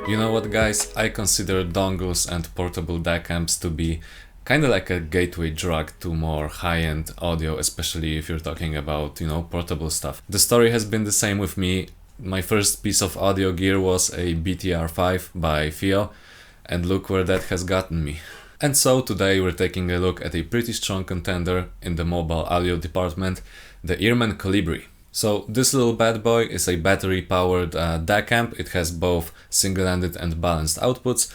You know what, guys, I consider dongles and portable DAC amps to be kind of like a gateway drug to more high-end audio, especially if you're talking about, portable stuff. The story has been the same with me. My first piece of audio gear was a BTR5 by Fio, and look where that has gotten me. And so today we're taking a look at a pretty strong contender in the mobile audio department, the EarMen Colibri. So this little bad boy is a battery-powered DAC amp. It has both single-ended and balanced outputs.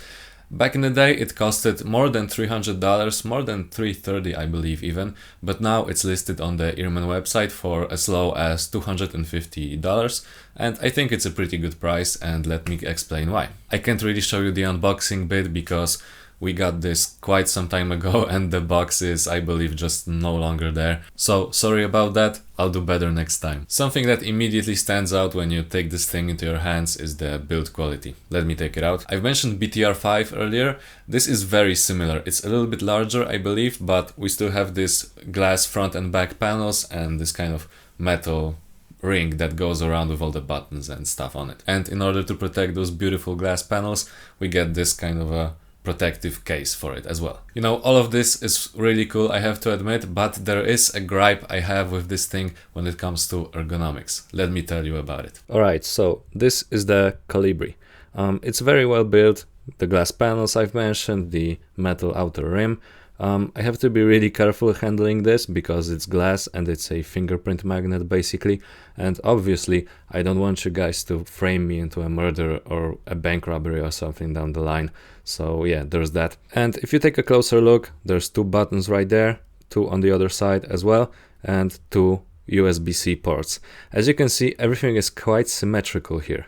Back in the day it costed more than $300, more than $330 I believe even, but now it's listed on the EarMen website for as low as $250, and I think it's a pretty good price, and let me explain why. I can't really show you the unboxing bit because we got this quite some time ago and the box is, I believe, just no longer there. So sorry about that, I'll do better next time. Something that immediately stands out when you take this thing into your hands is the build quality. Let me take it out. I've mentioned BTR5 earlier. This is very similar. It's a little bit larger, I believe, but we still have this glass front and back panels and this kind of metal ring that goes around with all the buttons and stuff on it. And in order to protect those beautiful glass panels, we get this kind of a protective case for it as well. All of this is really cool, I have to admit, but there is a gripe I have with this thing when it comes to ergonomics. Let me tell you about it. Alright, so this is the Colibri. It's very well built, the glass panels I've mentioned, the metal outer rim. I have to be really careful handling this because it's glass and it's a fingerprint magnet basically, and obviously I don't want you guys to frame me into a murder or a bank robbery or something down the line. So yeah, there's that. And if you take a closer look, there's two buttons right there, two on the other side as well, and two USB-C ports. As you can see, everything is quite symmetrical here.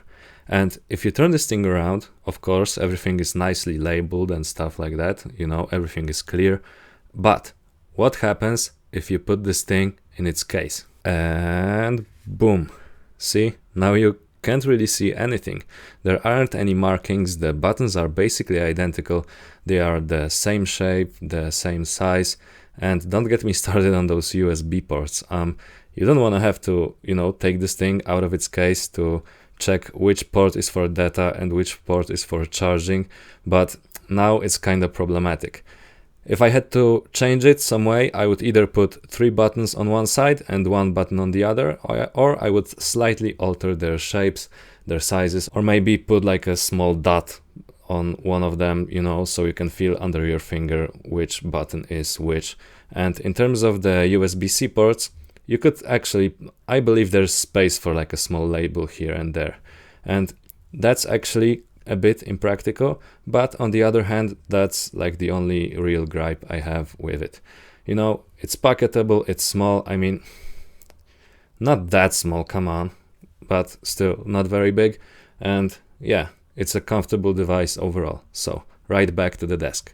And if you turn this thing around, of course, everything is nicely labeled and stuff like that, everything is clear. But what happens if you put this thing in its case? And boom, see, now you can't really see anything. There aren't any markings, the buttons are basically identical, they are the same shape, the same size, and don't get me started on those USB ports. You don't want to have to, take this thing out of its case to check which port is for data and which port is for charging, but now it's kind of problematic. If I had to change it some way, I would either put 3 buttons on one side and 1 button on the other, or I would slightly alter their shapes, their sizes, or maybe put like a small dot on one of them, so you can feel under your finger which button is which. And in terms of the USB-C ports, you could actually, I believe there's space for like a small label here and there. And that's actually a bit impractical, but on the other hand, that's like the only real gripe I have with it. It's pocketable, it's small, I mean, not that small, come on, but still not very big. And yeah, it's a comfortable device overall. So right back to the desk.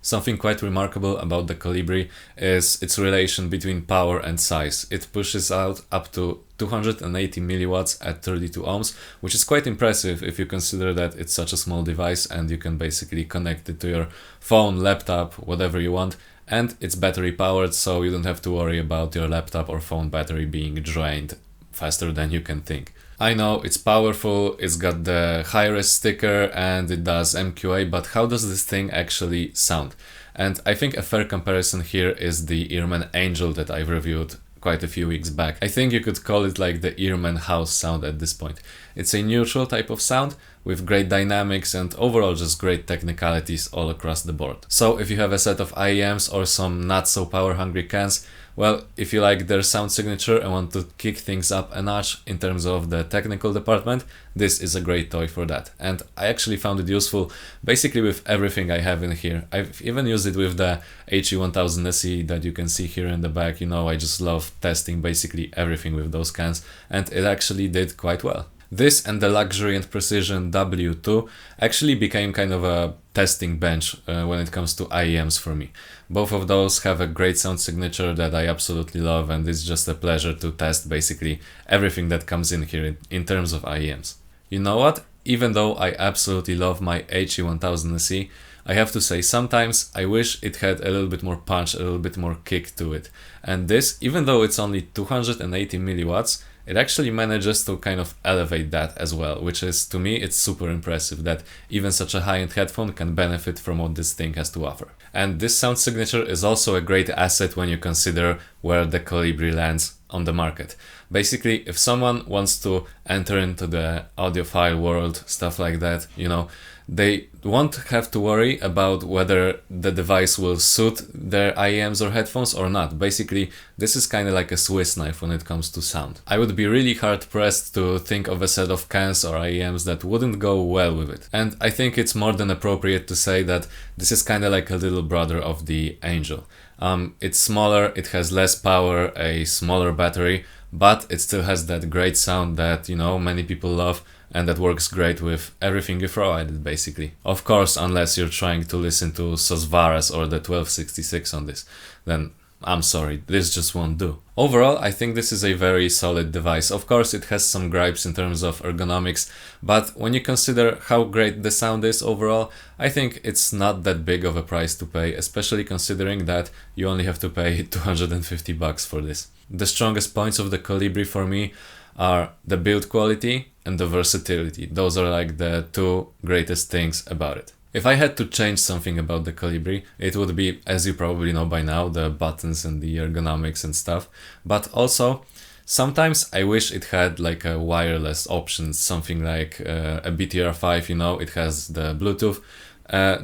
Something quite remarkable about the Colibri is its relation between power and size. It pushes out up to 280 milliwatts at 32 ohms, which is quite impressive if you consider that it's such a small device and you can basically connect it to your phone, laptop, whatever you want. And it's battery powered, so you don't have to worry about your laptop or phone battery being drained faster than you can think. I know it's powerful, it's got the high-res sticker and it does MQA, but how does this thing actually sound? And I think a fair comparison here is the EarMen Angel that I've reviewed quite a few weeks back. I think you could call it like the EarMen house sound at this point. It's a neutral type of sound with great dynamics and overall just great technicalities all across the board. So if you have a set of IEMs or some not so power hungry cans, well, if you like their sound signature and want to kick things up a notch in terms of the technical department, this is a great toy for that. And I actually found it useful basically with everything I have in here. I've even used it with the HE1000 SE that you can see here in the back. I just love testing basically everything with those cans, and it actually did quite well. This and the Luxury and Precision W2 actually became kind of a testing bench when it comes to IEMs for me. Both of those have a great sound signature that I absolutely love, and it's just a pleasure to test basically everything that comes in here in terms of IEMs. You know what? Even though I absolutely love my HE1000 SE, I have to say sometimes I wish it had a little bit more punch, a little bit more kick to it. And this, even though it's only 280 milliwatts, it actually manages to kind of elevate that as well, which is, to me, it's super impressive that even such a high-end headphone can benefit from what this thing has to offer. And this sound signature is also a great asset when you consider where the Colibri lands on the market. Basically, if someone wants to enter into the audiophile world, stuff like that, you know, they won't have to worry about whether the device will suit their IEMs or headphones or not. Basically, this is kind of like a Swiss knife when it comes to sound. I would be really hard pressed to think of a set of cans or IEMs that wouldn't go well with it. And I think it's more than appropriate to say that this is kind of like a little brother of the Angel. It's smaller, it has less power, a smaller battery, but it still has that great sound that, you know, many people love, and that works great with everything you throw at it, basically. Of course, unless you're trying to listen to Sosvaras or the 1266 on this, then I'm sorry, this just won't do. Overall, I think this is a very solid device. Of course, it has some gripes in terms of ergonomics, but when you consider how great the sound is overall, I think it's not that big of a price to pay, especially considering that you only have to pay $250 for this. The strongest points of the Colibri for me are the build quality and the versatility. Those are like the two greatest things about it. If I had to change something about the Colibri, it would be, as you probably know by now, the buttons and the ergonomics and stuff. But also, sometimes I wish it had like a wireless option, something like a BTR5, you know, it has the Bluetooth.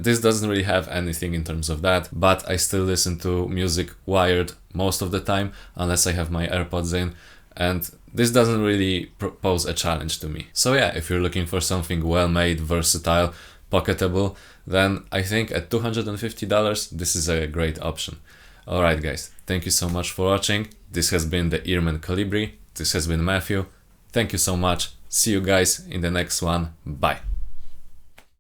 This doesn't really have anything in terms of that, but I still listen to music wired most of the time, unless I have my AirPods in. And this doesn't really pose a challenge to me. So yeah, if you're looking for something well-made, versatile, pocketable, then I think at $250 this is a great option. Alright guys, thank you so much for watching. This has been the EarMen Colibri. This has been Matthew. Thank you so much. See you guys in the next one. Bye.